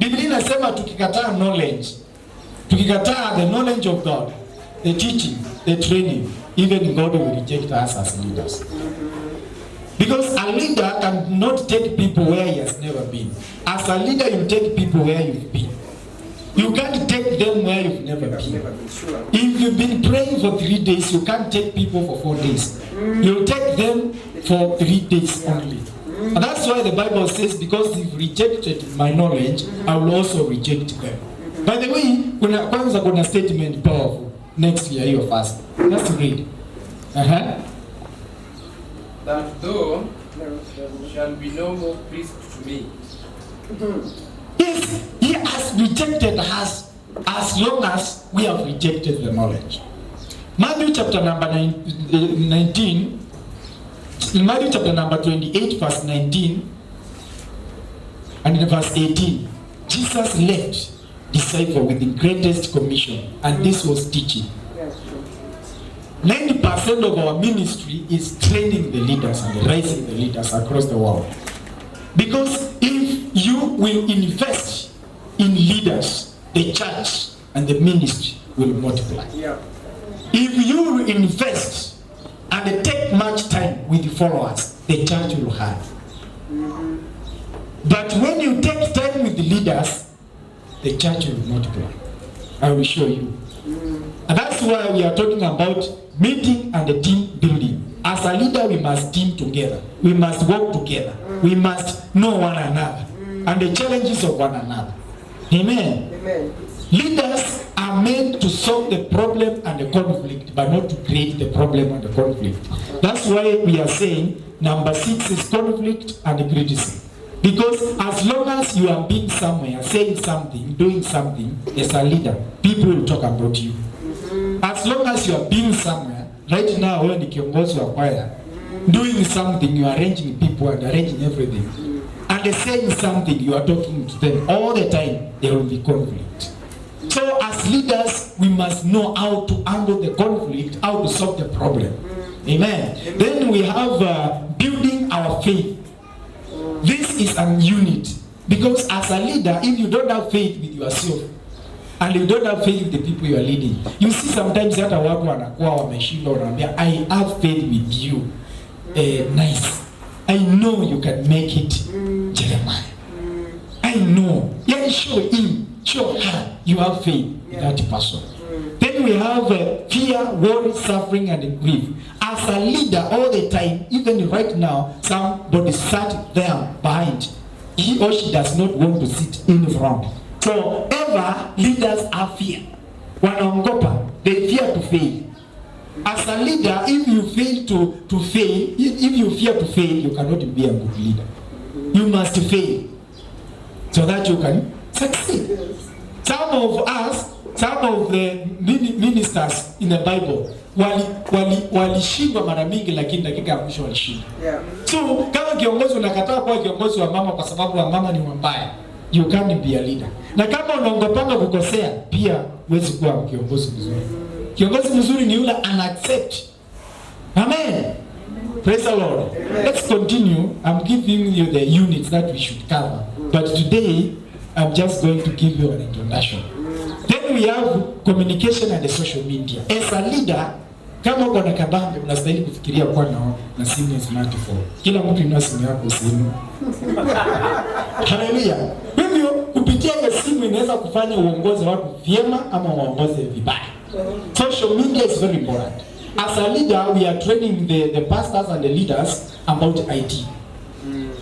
Biblia inasema tukikataa knowledge, tukikataa the knowledge of God, the teaching, the training, even God will reject us as leaders. Because a leader cannot take people where he has never been. As a leader, you take people where you've been. You can't take them where you've never been. If you've been praying for 3 days, you can't take people for 4 days. You'll take them for 3 days only. And that's why the Bible says, because you've rejected my knowledge, I will also reject them. By the way, kwanza kuna statement powerful next year hiyo fast. Let's read. That though shall be no more priest to me. Yes, he has rejected us as long as we have rejected the knowledge. Matthew chapter number 19, Matthew chapter number 28 verse 19 and in verse 18, Jesus left disciple with the greatest commission, and this was teaching. 90% of our ministry is training the leaders and raising the leaders across the world. Because if you will invest in leaders, the church and the ministry will multiply. Yeah. If you will invest and take much time with the followers, the church will have. But when you take time with the leaders, the church will multiply. I will show you. And that's why we are talking about meeting and the team building. As a leader, we must team together. We must work together. We must know one another and the challenges of one another. Amen. Amen. Leaders are meant to solve the problem and the conflict, but not to create the problem and the conflict. That's why we are saying number 6 is conflict and criticism. Because as long as you are being somewhere, saying something, doing something, as a leader, people will talk about you. As long as you are being somewhere, right now when the kiongozi wa choir, doing something, you are arranging people and arranging everything. And they're saying something, you are talking to them all the time, there will be conflict. So as leaders, we must know how to handle the conflict, how to solve the problem. Amen. Then we have building our faith. This is a unit. Because as a leader, if you don't have faith with yourself, and you don't have faith with the people you are leading, you see sometimes hata watu wanakuwa wameshindwa, wanaambia I have faith with you. Nice. I know you can make it, Jeremiah. I know. Yeah, show him, show her you have faith in that person. Then we have fear, worry, suffering, and grief. As a leader, all the time, even right now, somebody sat there behind. He or she does not want to sit in front. So ever leaders have fear. Wanaogopa, they fear to fail. As a leader, if you fail to fail, if you fear to fail, you cannot be a good leader. You must fail so that you can succeed. Some of us, some of the ministers in the Bible walishindwa mara mingi, lakini dakika ya mwisho walishinda. So kama kiongozi unakataa kuwa kiongozi wa mama kwa sababu wa mama ni mbaya, you can't be a leader. Na kama unaongopanga kukosea, pia huwezi kuwa kiongozi mzuri. Kiongozi mzuri ni yule ana accept. Amen. Praise the Lord. Amen. Let's continue. I'm giving you the units that we should cover. But today, I'm just going to give you an introduction. Then we have communication and the social media. As a leader, kama uko na kabambe, unastahili kufikiria kuwa na simu ya smartphone. Kila mtu ina simu yako simu. Hallelujah. Hivyo kupitia hiyo simu inaweza kufanya uongoze watu vyema ama uongoze vibaya. Social media is very important. As a leader, we are training the pastors and the leaders about IT.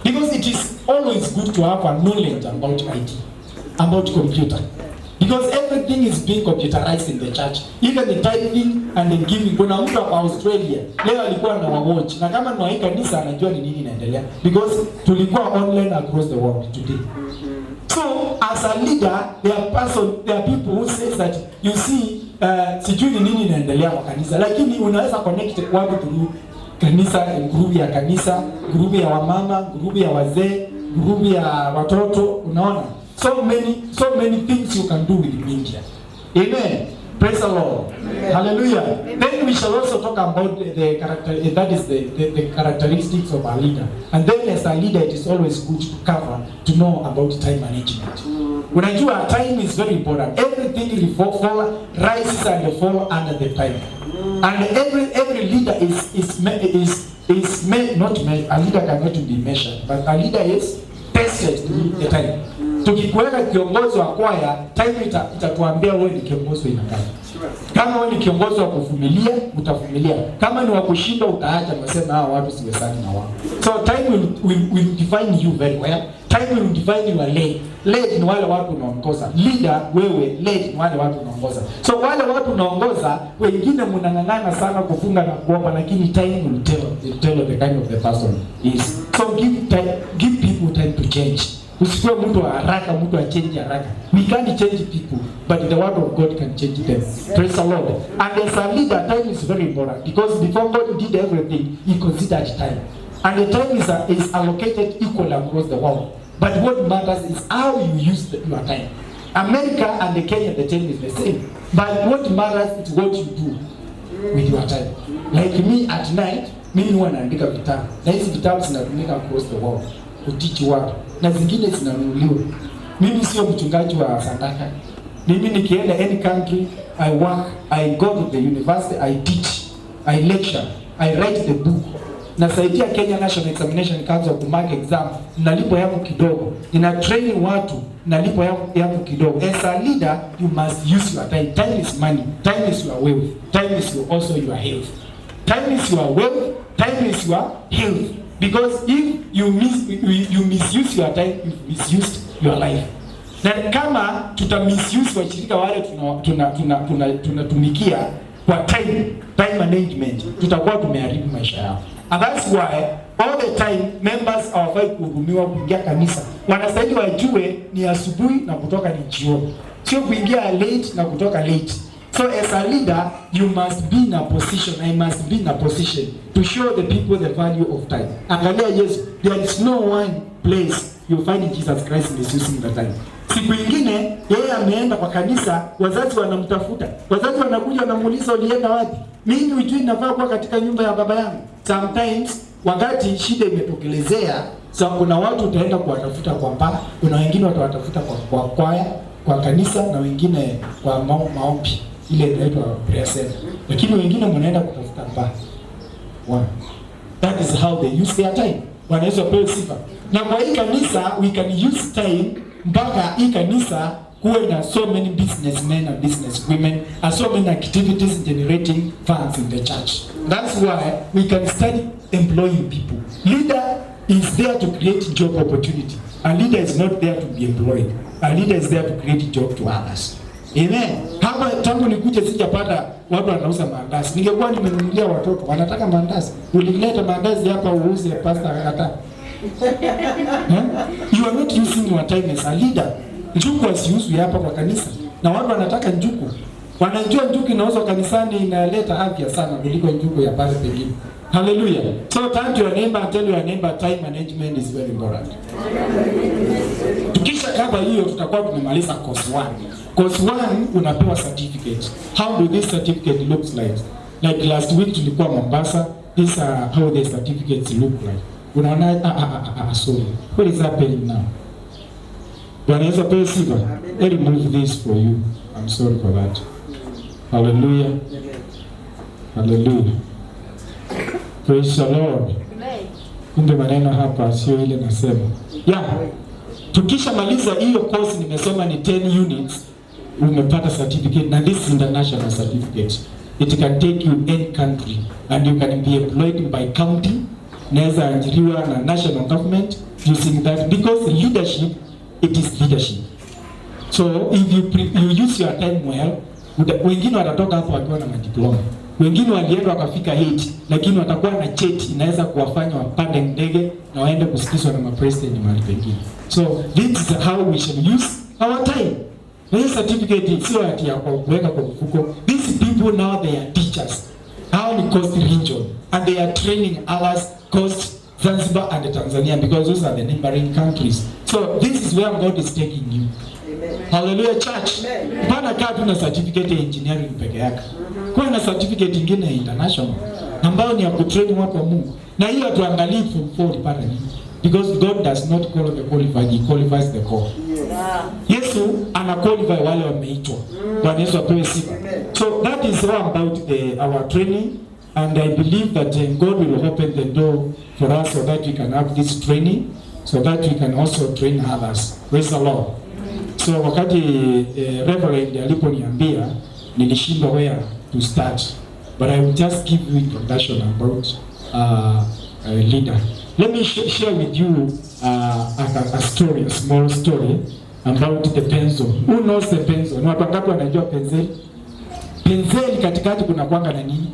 Because it is always good to have a knowledge about IT, about computer. Because everything is being computerized in the church. Even the tithing and the giving. Kuna mtu wa Australia leo alikuwa na watch, na kama ni wa kanisa anajua ni nini inaendelea, because tulikuwa online across the world today. So as a leader, there are people who say that you see sijui ni nini inaendelea kwa kanisa, lakini unaweza connect watu through kanisa, group ya kanisa, group ya wamama, group ya wazee, group ya watoto, unaona? So many things you can do with media. Amen. Praise the Lord. Amen. Hallelujah. Amen. Then we shall also talk about the character, that is the characteristics of a leader. And then as a leader, it is always good to cover, to know about time management. Unajua, time is very important. Everything fall rises and fall under the time. And every leader is not measured. A leader cannot be measured, but a leader is tested through the time. Tukikuweka kiongozi wa kwaya, time itatuambia wewe ni kiongozi wa aina gani. Kama wewe ni kiongozi wa kuvumilia, utavumilia. Kama ni wa kushinda, utaacha, unasema hawa watu siwezani na wao. So time will define you very well. Time will define your lead. Lead ni wale watu unaongoza. Leader, wewe, lead ni wale watu unaongoza. So wale watu unaongoza, wengine mnang'ang'ana sana kufunga na kuomba, lakini time will tell the kind of the person is. So give people time to change. Usikuwe mtu wa haraka, mtu wa change haraka. We can't change people, but the word of God can change them. Praise the Lord. And as a leader, time is very important, because before God did everything, He considered time. And the time is allocated equally across the world. But what matters is how you use your time. America and the Kenya, the time is the same. But what matters is what you do with your time. Like me at night, mimi huwa naandika vitabu. Na hizi vitabu zinatumika across the world. Kutichi watu. Na zingine zinanunuliwa. Mimi sio mchungaji wa sadaka. Mimi nikienda any country, I work, I go to the university, I teach, I lecture, I write the book. Nasaidia Kenya National Examination Council kumark exam, nalipo yangu kidogo. Nina training watu, nalipo yangu kidogo. As a leader, you must use your time. Time is money. Time is your wealth. Time is also your health. Time is your wealth. Time is your health. Because if you misuse your time, you misused your life. Na kama misuse washirika wale tunatumikia kwa time management, tutakuwa tumeharibu maisha yao. And that's why all the time members hawafai kuhudumiwa kuingia kanisa. Wanastahili wajue ni asubuhi na kutoka ni jioni. Sio kuingia late na kutoka late. So as a leader, you must be in a position, I must be in a position to show the people the value of time. Angalia Yesu, there is no one place you find Jesus Christ misusing the time. Siku ingine yeye ameenda kwa kanisa, wazazi wanamtafuta. Wazazi wanakuja wanamuuliza ulienda wapi? Mimi hujui nafaa kuwa katika nyumba ya baba yangu. Sometimes wakati shida imetokelezea, kuna watu utaenda kuwatafuta kwa mbaa, kuna wengine watawatafuta kwa kwaya, kwa kanisa, na wengine kwa maombi ile inaitwa prayer center. Lakini wengine mnaenda kutafuta mbaa. Wow. That is how they use their time. Wanaweza pewa sifa. Na kwa hii kanisa we can use time mpaka hii kanisa kuwe na so many businessmen and businesswomen and so many activities generating funds in the church. That's why we can start employing people. Leader is there to create job opportunity. A leader is not there to be employed. A leader is there to create job to others. Amen. Kama tangu nikuje sijapata watu wanauza mandazi. Ningekuwa nimenunulia watoto wanataka mandazi. Ulileta mandazi hapa uuze pasta hata. You are not using your time as a leader. Njuku wasiuzwe hapa kwa kanisa. Na watu wanataka njuku. Wanajua njuku inauzwa kanisani inaleta afya sana kuliko njuku ya pale pengine. Hallelujah. So turn to your neighbor and tell your neighbor time management is very important. Tukisha kaba hiyo tutakuwa tumemaliza course 1. Course 1 unapewa certificate. How do this certificate looks like? Like last week tulikuwa Mombasa. These are how the certificates look like. Unaona sorry. What is happening now? Wanaweza pewa sifa. Let me remove this for you. I'm sorry for that. Hallelujah. Hallelujah. Praise the Lord. Kumbe maneno hapa sio ile nasema. Yeah. Tukisha maliza hiyo course nimesoma ni 10 units, umepata certificate, na this is international certificate. It can take you any country and you can be employed by county, naweza ajiriwa na national government using that, because leadership, it is leadership. So if you use your time well, wengine watatoka hapo wakiwa na diploma. Wengine walienda wakafika 8, lakini watakuwa na cheti inaweza kuwafanya wapande ndege na waende kusikizwa na mapresident mahali pengine. So this is how we should use our time. This certificate sio ati ya kuweka kwa mfuko. These people now they are teachers. How ni Coast region and they are training others, Coast, Zanzibar and Tanzania, because those are the neighboring countries. So this is where God is taking you. Hallelujah church. Bana kaa tu na certificate ya engineering peke yake. Kwa na certificate nyingine ya international ambayo ni ya kutrain watu wa Mungu. Na hiyo tuangalie form 4 pale nini. Because God does not call the qualified, he qualifies the call. Yesu ana qualify wale wameitwa. Bwana Yesu apewe sifa. So that is all about our training, and I believe that God will open the door for us so that we can have this training, so that we can also train others. Praise the Lord. So wakati Reverend aliponiambia nilishindwa where to start, but I will just give you introduction about a leader. Let me share with you a story, a small story about the pencil. Who knows the pencil? Ni watu wangapi wanajua penseli? Penseli katikati kuna kwanga na nini?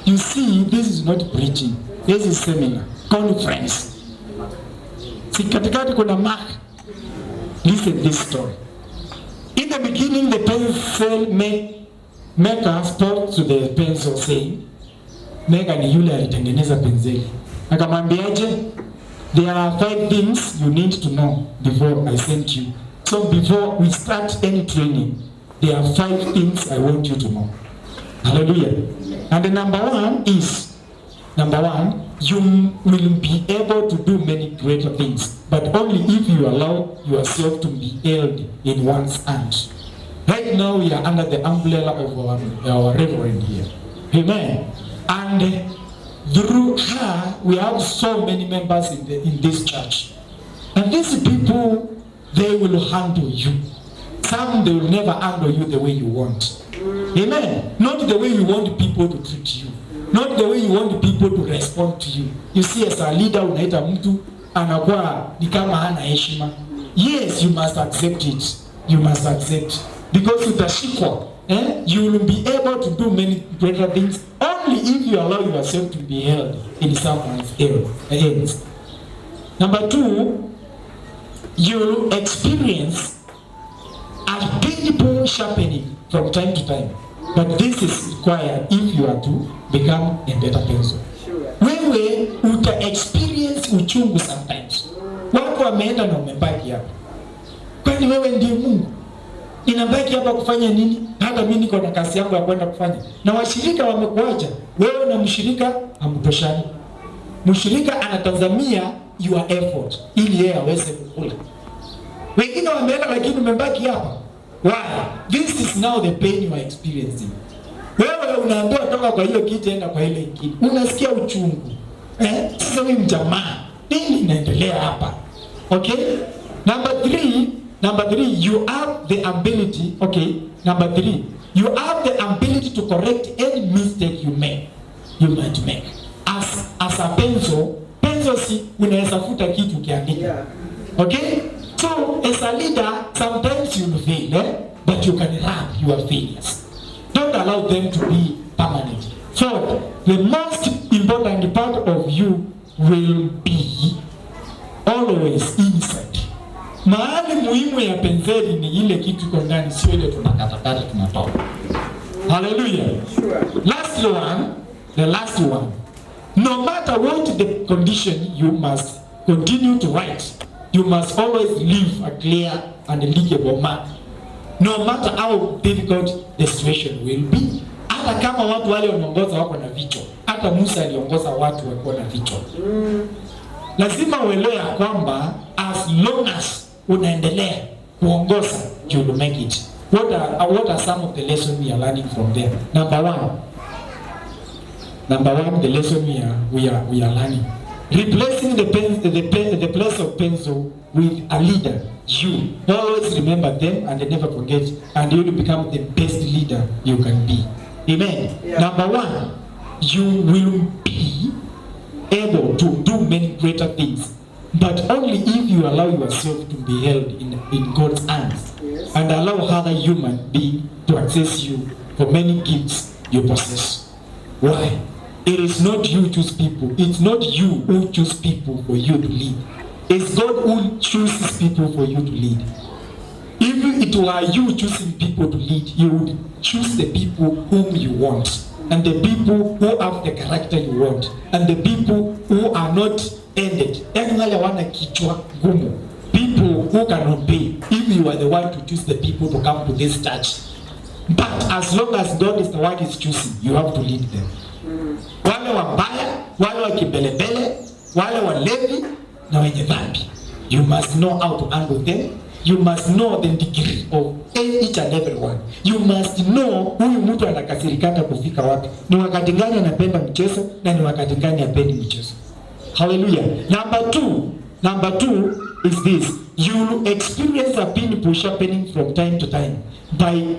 You see, this is not preaching. This is seminar, conference. Si katikati kuna mark. Listen this story. In the beginning, the pencil maker spoke to the pencil saying, Mega ni yule alitengeneza penseli. Akamwambiaje? There are 5 things you need to know before I send you. So before we start any training, there are 5 things I want you to know. Hallelujah. And the number one, you will be able to do many greater things, but only if you allow yourself to be held in one's hands. Right now we are under the umbrella of our Reverend here. Amen. And through her, we have so many members in this church. And these people, they will handle you. Some, they will never handle you the way you want. Amen. Not the way you want people to treat you. Not the way you want people to respond to you. You see, as a leader, unaita mtu anakuwa ni kama hana heshima. Yes, you must accept it. You must accept. Because utashikwa. You will be able to do many greater things only if you allow yourself to be held in someone's hands. Number 2, you will experience a painful sharpening from time to time. But this is required if you are to become a better person. Wewe uta experience uchungu sometimes. Wako wameenda na umebaki hapa. Kwani wewe ndiye Mungu? Inabaki hapa kufanya nini? Hata mimi niko na kazi yangu ya kwenda kufanya. Na washirika wamekuacha. Wewe na mshirika hamtoshani. Mshirika anatazamia your effort ili yeye aweze kukula. Wengine wameenda lakini umebaki hapa. Why? This is now the pain you are experiencing. Wewe unaambiwa toka kwa hiyo kiti enda kwa ile ingine. Unasikia uchungu. Sasa wewe mjamaa, nini inaendelea hapa? Okay? Number 3, you have the ability, you have the ability to correct any mistake you might make. As a pencil si unaweza futa kitu ukiandika. Okay? So as a leader, sometimes you will fail, but you can wrap your failures. Don't allow them to be permanent. So the most important part of you will be always inside. Mahali muhimu ya penseli ni ile kitu iko ndani, sio ile tunakatakata tunatoa. Hallelujah. The last one. No matter what the condition, you must continue to write. You must always leave a clear and legible mark. No matter how difficult the situation will be. Hata kama watu wale wanaongoza wako na vichwa. Hata Musa aliongoza watu wako na vichwa. Lazima uelewe kwamba as long as unaendelea kuongoza, you will make it. What are some of the lessons we are learning from there? Number one, the lesson we are learning. Replacing the place of pencil with a leader. You always remember them and never forget, and you will become the best leader you can be. Amen. Yeah. Number 1, you will be able to do many greater things, but only if you allow yourself to be held in God's hands, yes, and allow other human beings to access you for many gifts you possess. Why? It is not you choose people. It's not you who choose people for you to lead. It's God who chooses people for you to lead. If it were you choosing people to lead, you would choose the people whom you want, and the people who have the character you want, and the people who are not ended. Yani wale wana kichwa gumu. People who can obey. If you are the one to choose the people to come to this church. But as long as God is the one is choosing, you have to lead them. Wale wabaya, wale wa kimbelembele, wale walevi na wenye dhambi. You must know how to handle them. You must know the degree of each and every one. You must know huyu mtu anakasirikana kufika wapi. Ni wakati gani anapenda mchezo na ni wakati gani hapendi mchezo. Hallelujah. Number two is this. You experience a painful sharpening from time to time by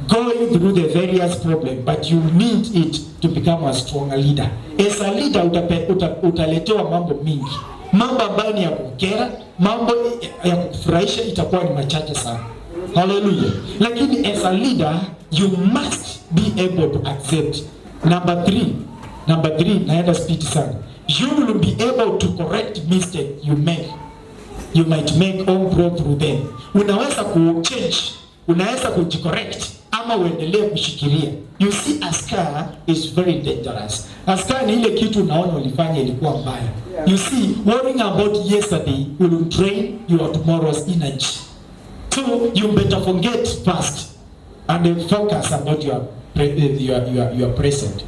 going through the various problems, but you need it to become a stronger leader. As a leader utaletewa mambo mingi. Mambo ambayo ni ya kukera, mambo ya kufurahisha itakuwa ni machache sana. Hallelujah. Lakini as a leader, you must be able to accept. Number three, naenda speed sana. You will be able to correct mistake you might make or grow through them. Unaweza ku-change, unaweza kujicorrect ama uendelee kushikilia. You see, a scar is very dangerous. A scar ni ile kitu unaona ulifanya ilikuwa mbaya. You see, worrying about yesterday will drain your tomorrow's energy. So you better forget past and focus about your present.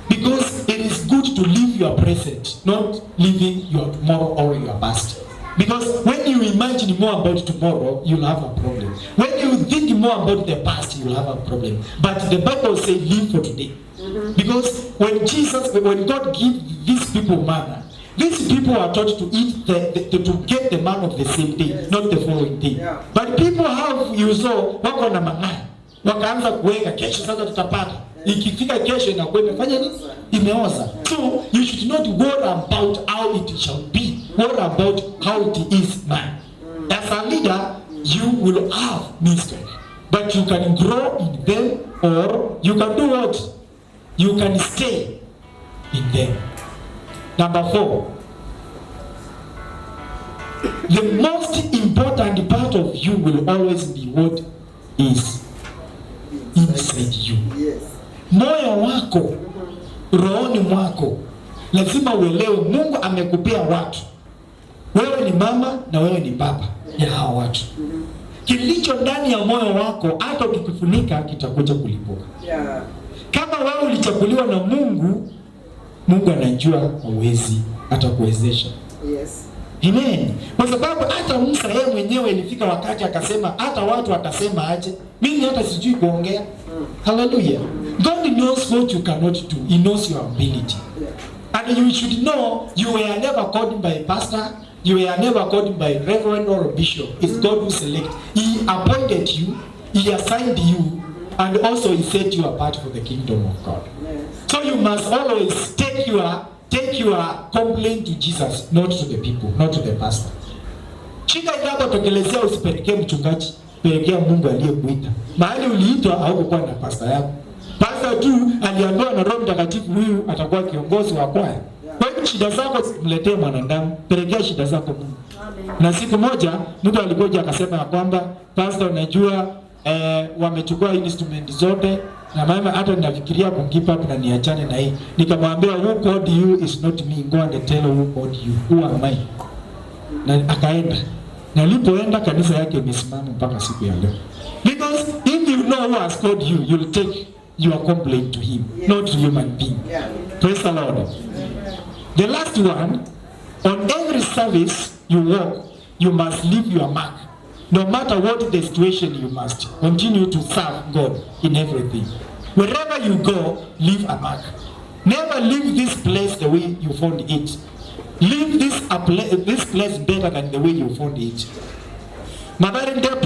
Because it is good to live your present, not living your tomorrow or your past. Because when you imagine more about tomorrow, you'll have a problem. When you think more about the past, you'll have a problem. But the Bible says live for today. Because when God gives these people manna, these people are taught to eat to get the manna of the same day, not the following day. Yeah. But people have, you saw, wako na manna. Wakaanza kuweka kesho sasa tutapata. Ikifika kesho inakuwa imefanya nini? Imeoza. So you should not worry about how it shall be. Worry about how it is now. As a leader, you will have mistake, but you can grow in them, or you can do what? You can stay in them. Number 4. The most important part of you will always be what is inside you. Yes. Moyo wako, rohoni mwako, lazima uelewe Mungu amekupea watu. Wewe ni mama na wewe ni baba ya hao watu. Kilicho ndani ya moyo wako hata ukikifunika kitakuja kulipuka. Yeah. Kama wewe ulichaguliwa na Mungu, Mungu anajua uwezi atakuwezesha. Yes. Amen. Kwa sababu hata Musa yeye mwenyewe ilifika wakati akasema hata watu watasema aje? Mimi hata sijui kuongea. Hallelujah. God knows what you cannot do. He knows your ability. And you should know you were never called by a pastor. You were never called by a reverend or a bishop. It's God who selected. He appointed you. He assigned you. And also He set you apart for the kingdom of God. So you must always take your complaint to Jesus, not to the people, not to the pastor. Shida inapotokelezea usipelekee mchungaji, pelekea Mungu aliyekuita. Mahali uliitwa haukuwa na pastor yako. Pastor tu aliambiwa na Roho Mtakatifu huyu atakuwa kiongozi wa kwaya. Kwa hiyo shida zako mletee mwanadamu, pelekea shida zako Mungu. Amen. Na siku moja mtu alikuja akasema ya kwamba pastor, unajua wamechukua instrument zote na mama hata ninafikiria kungipa hapo na niachane na hii. Nikamwambia who called you is not me, go and tell who called you, who am I? Na akaenda. Na alipoenda kanisa yake imesimama mpaka siku ya leo. Because if you know who has called you, you'll take your complaint to him, not to human being. Yeah. Praise the Lord. The last one, on every service you walk, you must leave your mark. No matter what the situation, you must continue to serve God in everything. Wherever you go, leave a mark. Never leave this place the way you found it. Leave this place better than the way you found it.